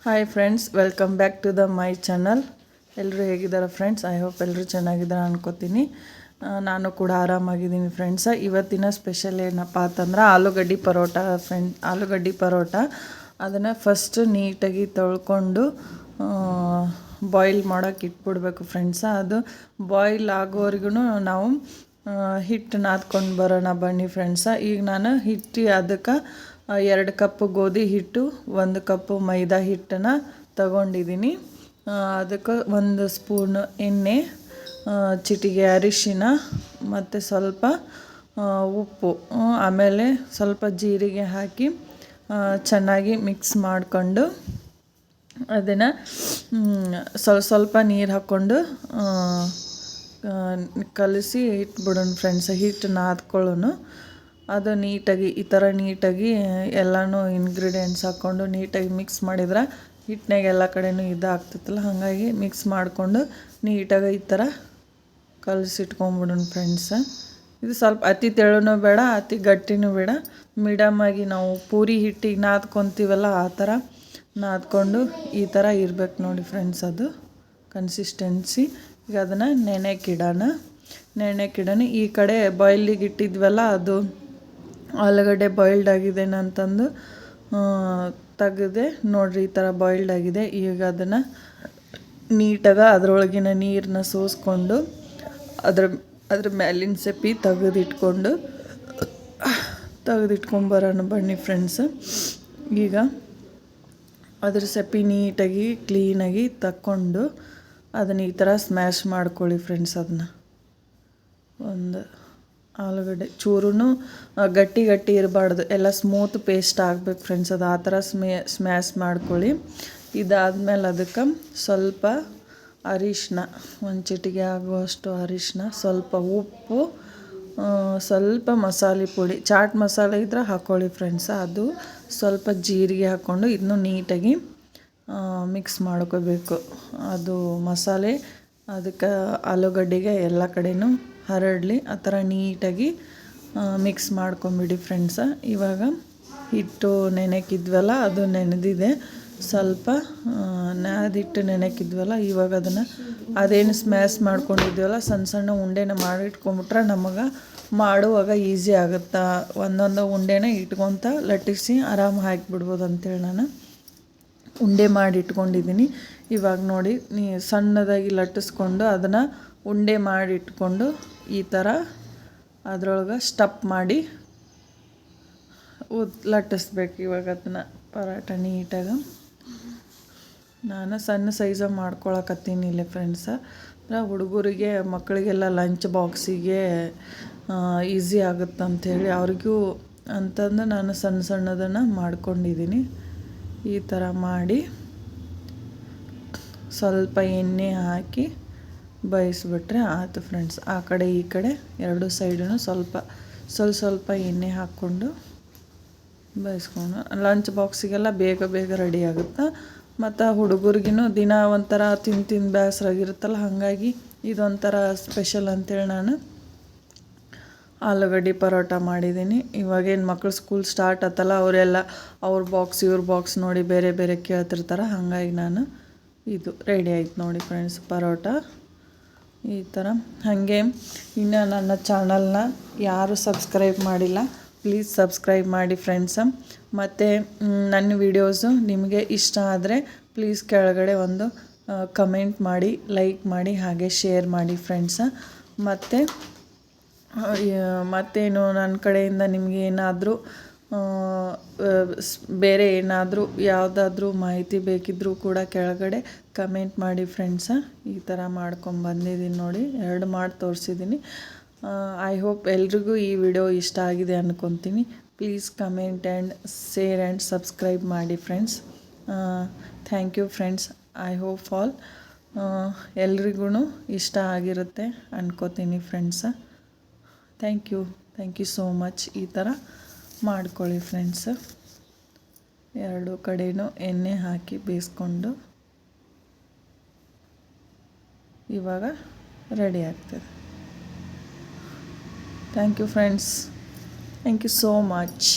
Hi friends, welcome back to the my channel. ಎಲ್ಲರೂ ಹೇಗಿದ್ದಾರೆ friends? I hope ಎಲ್ಲರೂ ಚೆನ್ನಾಗಿದ್ದಾರೆ ಅನ್ಕೋತೀನಿ. ನಾನು ಕೂಡ ಆರಾಮಾಗಿದ್ದೀನಿ ಫ್ರೆಂಡ್ಸ. ಇವತ್ತಿನ ಸ್ಪೆಷಲ್ ಏನಪ್ಪ ಅಂತಂದ್ರೆ ಆಲೂಗಡ್ಡೆ ಪರೋಟ. ಅದನ್ನು ಫಸ್ಟ್ ನೀಟಾಗಿ ತೊಳ್ಕೊಂಡು ಬಾಯ್ಲ್ ಮಾಡೋಕೆ ಇಟ್ಬಿಡ್ಬೇಕು ಫ್ರೆಂಡ್ಸ. ಅದು ಬಾಯ್ಲ್ ಆಗೋವರೆಗೂ ನಾವು ಹಿಟ್ಟು ನಾದ್ಕೊಂಡು ಬರೋಣ ಬನ್ನಿ ಫ್ರೆಂಡ್ಸ. ಈಗ ನಾನು ಅದಕ್ಕೆ 2 ಕಪ್ ಗೋಧಿ ಹಿಟ್ಟು, 1 ಕಪ್ ಮೈದಾ ಹಿಟ್ಟನ್ನು ತಗೊಂಡಿದ್ದೀನಿ. ಅದಕ್ಕೆ 1 ಸ್ಪೂನ್ ಎಣ್ಣೆ, ಚಿಟಿಗೆ ಅರಿಶಿನ ಮತ್ತು ಸ್ವಲ್ಪ ಉಪ್ಪು, ಆಮೇಲೆ ಸ್ವಲ್ಪ ಜೀರಿಗೆ ಹಾಕಿ ಚೆನ್ನಾಗಿ ಮಿಕ್ಸ್ ಮಾಡಿಕೊಂಡು ಅದನ್ನು ಸ್ವಲ್ಪ ನೀರು ಹಾಕ್ಕೊಂಡು ಕಲಸಿ ಇಟ್ಬಿಡೋಣ ಫ್ರೆಂಡ್ಸ್. ಹಿಟ್ಟು ನಾದ್ಕೊಳ್ಳೋನು. ಅದು ನೀಟಾಗಿ ಈ ಥರ ನೀಟಾಗಿ ಎಲ್ಲನೂ ಇಂಗ್ರೀಡಿಯೆಂಟ್ಸ್ ಹಾಕ್ಕೊಂಡು ನೀಟಾಗಿ ಮಿಕ್ಸ್ ಮಾಡಿದ್ರೆ ಹಿಟ್ಟಿನಾಗ ಎಲ್ಲ ಕಡೆಯೂ ಇದಾಗ್ತೈತಲ್ಲ, ಹಾಗಾಗಿ ಮಿಕ್ಸ್ ಮಾಡಿಕೊಂಡು ನೀಟಾಗಿ ಈ ಥರ ಕಲಸಿಟ್ಕೊಂಬಿಡೋಣ ಫ್ರೆಂಡ್ಸ. ಇದು ಸ್ವಲ್ಪ ಅತಿ ತೆಳುನೂ ಬೇಡ, ಅತಿ ಗಟ್ಟಿನೂ ಬೇಡ, ಮೀಡಿಯಮಾಗಿ ನಾವು ಪೂರಿ ಹಿಟ್ಟಿಗೆ ನಾದ್ಕೊತೀವಲ್ಲ ಆ ಥರ ನಾದ್ಕೊಂಡು ಈ ಥರ ಇರಬೇಕು ನೋಡಿ ಫ್ರೆಂಡ್ಸ್. ಅದು ಕನ್ಸಿಸ್ಟೆನ್ಸಿ. ಈಗ ಅದನ್ನು ನೆನೆಕಿಡೋಣ. ಈ ಕಡೆ ಬಾಯ್ಲಿಗೆ ಇಟ್ಟಿದ್ವಲ್ಲ, ಅದು ಆಲೂಗಡ್ಡೆ ಬಾಯ್ಲ್ಡ್ ಆಗಿದೆ ಅಂತಂದು ತೆಗೆದೆ ನೋಡಿರಿ. ಈ ಥರ ಬಾಯ್ಲ್ಡ್ ಆಗಿದೆ. ಈಗ ಅದನ್ನು ನೀಟಾಗಿ ಅದರೊಳಗಿನ ನೀರನ್ನ ಸೋಸ್ಕೊಂಡು ಅದ್ರ ಮೇಲಿನ ಸೆಪ್ಪಿ ತೆಗೆದಿಟ್ಕೊಂಬರೋಣ ಬನ್ನಿ ಫ್ರೆಂಡ್ಸ್. ಈಗ ಅದ್ರ ಸೆಪ್ಪಿ ನೀಟಾಗಿ ಕ್ಲೀನಾಗಿ ತಕ್ಕೊಂಡು ಅದನ್ನು ಈ ಥರ ಸ್ಮ್ಯಾಶ್ ಮಾಡ್ಕೊಳ್ಳಿ ಫ್ರೆಂಡ್ಸ್. ಅದನ್ನು ಒಂದು ಆಲೂಗಡ್ಡೆ ಚೂರು ಗಟ್ಟಿ ಇರಬಾರ್ದು, ಎಲ್ಲ ಸ್ಮೂತ್ ಪೇಸ್ಟ್ ಆಗಬೇಕು ಫ್ರೆಂಡ್ಸ್. ಅದು ಆ ಥರ ಸ್ಮ್ಯಾಶ್ ಮಾಡ್ಕೊಳ್ಳಿ. ಇದಾದಮೇಲೆ ಅದಕ್ಕೆ ಸ್ವಲ್ಪ ಅರಿಶಿನ, 1 ಚಿಟಿಕೆ ಆಗುವಷ್ಟು ಅರಿಶಿನ, ಸ್ವಲ್ಪ ಉಪ್ಪು, ಸ್ವಲ್ಪ ಮಸಾಲೆ ಪುಡಿ, ಚಾಟ್ ಮಸಾಲೆ ಇದ್ರೆ ಹಾಕ್ಕೊಳ್ಳಿ ಫ್ರೆಂಡ್ಸ. ಅದು ಸ್ವಲ್ಪ ಜೀರಿಗೆ ಹಾಕ್ಕೊಂಡು ಇದನ್ನು ನೀಟಾಗಿ ಮಿಕ್ಸ್ ಮಾಡ್ಕೋಬೇಕು. ಅದು ಮಸಾಲೆ ಅದಕ್ಕೆ ಆಲೂಗಡ್ಡೆಗೆ ಎಲ್ಲ ಕಡೆಯೂ ಹರಡಲಿ, ಆ ಥರ ನೀಟಾಗಿ ಮಿಕ್ಸ್ ಮಾಡ್ಕೊಂಬಿಡಿ ಫ್ರೆಂಡ್ಸ. ಇವಾಗ ಹಿಟ್ಟು ನೆನೆಕಿದ್ವಲ್ಲ, ಅದು ನೆನೆದಿದೆ. ಸ್ವಲ್ಪ ನಾದಿಟ್ಟು ನೆನೆಕಿದ್ವಲ್ಲ, ಇವಾಗ ಅದೇನು ಸ್ಮ್ಯಾಶ್ ಮಾಡ್ಕೊಂಡಿದ್ವಲ್ಲ, ಸಣ್ಣ ಉಂಡೆನ ಮಾಡಿಟ್ಕೊಂಬಿಟ್ರೆ ನಮಗೆ ಮಾಡುವಾಗ ಈಸಿ ಆಗುತ್ತೆ. ಒಂದೊಂದು ಉಂಡೆನ ಇಟ್ಕೊತ ಲಟ್ಟಿಸಿ ಆರಾಮ್ ಹಾಕಿಬಿಡ್ಬೋದು ಅಂತೇಳಿ ನಾನು ಉಂಡೆ ಮಾಡಿ ಇಟ್ಕೊಂಡಿದ್ದೀನಿ. ಇವಾಗ ನೋಡಿ, ಸಣ್ಣದಾಗಿ ಲಟ್ಟಿಸ್ಕೊಂಡು ಅದನ್ನು ಉಂಡೆ ಮಾಡಿ ಇಟ್ಕೊಂಡು ಈ ಥರ ಅದ್ರೊಳಗೆ ಸ್ಟಪ್ ಮಾಡಿ ಲಟ್ಟಿಸ್ಬೇಕು. ಇವಾಗ ಅದನ್ನು ಪರೋಟ ನೀಟಾಗಿ ನಾನು ಸಣ್ಣ ಸೈಜಾಗಿ ಮಾಡ್ಕೊಳಕತ್ತೀನಿ ಇಲ್ಲೇ ಫ್ರೆಂಡ್ಸ. ಹುಡುಗರಿಗೆ ಮಕ್ಕಳಿಗೆಲ್ಲ ಲಂಚ್ ಬಾಕ್ಸಿಗೆ ಈಸಿ ಆಗುತ್ತೆ ಅಂಥೇಳಿ ಅವ್ರಿಗೂ ಅಂತಂದು ನಾನು ಸಣ್ಣದನ್ನು ಮಾಡ್ಕೊಂಡಿದ್ದೀನಿ. ಈ ಥರ ಮಾಡಿ ಸ್ವಲ್ಪ ಎಣ್ಣೆ ಹಾಕಿ ಬೇಯಿಸ್ಬಿಟ್ರೆ ಆಯ್ತು ಫ್ರೆಂಡ್ಸ್. ಆ ಕಡೆ ಈ ಕಡೆ 2 ಸೈಡೂ ಸ್ವಲ್ಪ ಎಣ್ಣೆ ಹಾಕ್ಕೊಂಡು ಬೇಯಿಸ್ಕೊಂಡು ಲಂಚ್ ಬಾಕ್ಸಿಗೆಲ್ಲ ಬೇಗ ರೆಡಿ ಆಗುತ್ತೆ. ಮತ್ತು ಹುಡುಗರಿಗೂ ದಿನ ಒಂಥರ ತಿಂದು ಬೇಸರಾಗಿರುತ್ತಲ್ಲ, ಹಾಗಾಗಿ ಇದೊಂಥರ ಸ್ಪೆಷಲ್ ಅಂತೇಳಿ ನಾನು ಆಲೂಗಡ್ಡೆ ಪರೋಟ ಮಾಡಿದ್ದೀನಿ. ಇವಾಗೇನು ಮಕ್ಕಳು ಸ್ಕೂಲ್ ಸ್ಟಾರ್ಟ್ ಆತಲ್ಲ, ಅವರೆಲ್ಲ ಅವ್ರ ಬಾಕ್ಸ್ ಇವ್ರ ಬಾಕ್ಸ್ ನೋಡಿ ಬೇರೆ ಕೇಳ್ತಿರ್ತಾರೆ. ಹಾಗಾಗಿ ನಾನು ಇದು ರೆಡಿ ಆಯ್ತು ನೋಡಿ ಫ್ರೆಂಡ್ಸ್ ಪರೋಟ ಈ ಥರ. ಹಾಗೆ ಇನ್ನು ನನ್ನ ಚಾನಲ್ನ ಯಾರು ಸಬ್ಸ್ಕ್ರೈಬ್ ಮಾಡಿಲ್ಲ, ಪ್ಲೀಸ್ ಸಬ್ಸ್ಕ್ರೈಬ್ ಮಾಡಿ ಫ್ರೆಂಡ್ಸ. ಮತ್ತು ನನ್ನ ವಿಡಿಯೋಸು ನಿಮಗೆ ಇಷ್ಟ ಆದರೆ ಪ್ಲೀಸ್ ಕೆಳಗಡೆ ಒಂದು ಕಮೆಂಟ್ ಮಾಡಿ, ಲೈಕ್ ಮಾಡಿ, ಹಾಗೆ ಶೇರ್ ಮಾಡಿ ಫ್ರೆಂಡ್ಸ. ಮತ್ತೇನು ನನ್ನ ಕಡೆಯಿಂದ ನಿಮಗೆ ಏನಾದರೂ ಬೇರೆ ಏನಾದರೂ ಯಾವುದಾದ್ರೂ ಮಾಹಿತಿ ಬೇಕಿದ್ದರೂ ಕೂಡ ಕೆಳಗಡೆ ಕಮೆಂಟ್ ಮಾಡಿ ಫ್ರೆಂಡ್ಸ. ಈ ಥರ ಮಾಡ್ಕೊಂಬಂದಿದ್ದೀನಿ ನೋಡಿ, 2 ಮಾಡಿ ತೋರಿಸಿದ್ದೀನಿ. ಐ ಹೋಪ್ ಎಲ್ರಿಗೂ ಈ ವಿಡಿಯೋ ಇಷ್ಟ ಆಗಿದೆ ಅಂದ್ಕೊತೀನಿ. Please comment and share and subscribe ಮಾಡಿ friends. Thank you friends. I hope all ಎಲ್ರಿಗೂ ಇಷ್ಟ ಆಗಿರುತ್ತೆ ಅಂದ್ಕೋತೀನಿ friends. Thank you so much. ಈ ಥರ ಮಾಡ್ಕೊಳ್ಳಿ ಫ್ರೆಂಡ್ಸ್. 2 ಕಡೆಯೂ ಎಣ್ಣೆ ಹಾಕಿ ಬೇಯಿಸ್ಕೊಂಡು ಇವಾಗ ರೆಡಿ ಆಗ್ತದೆ. Thank you friends. Thank you so much.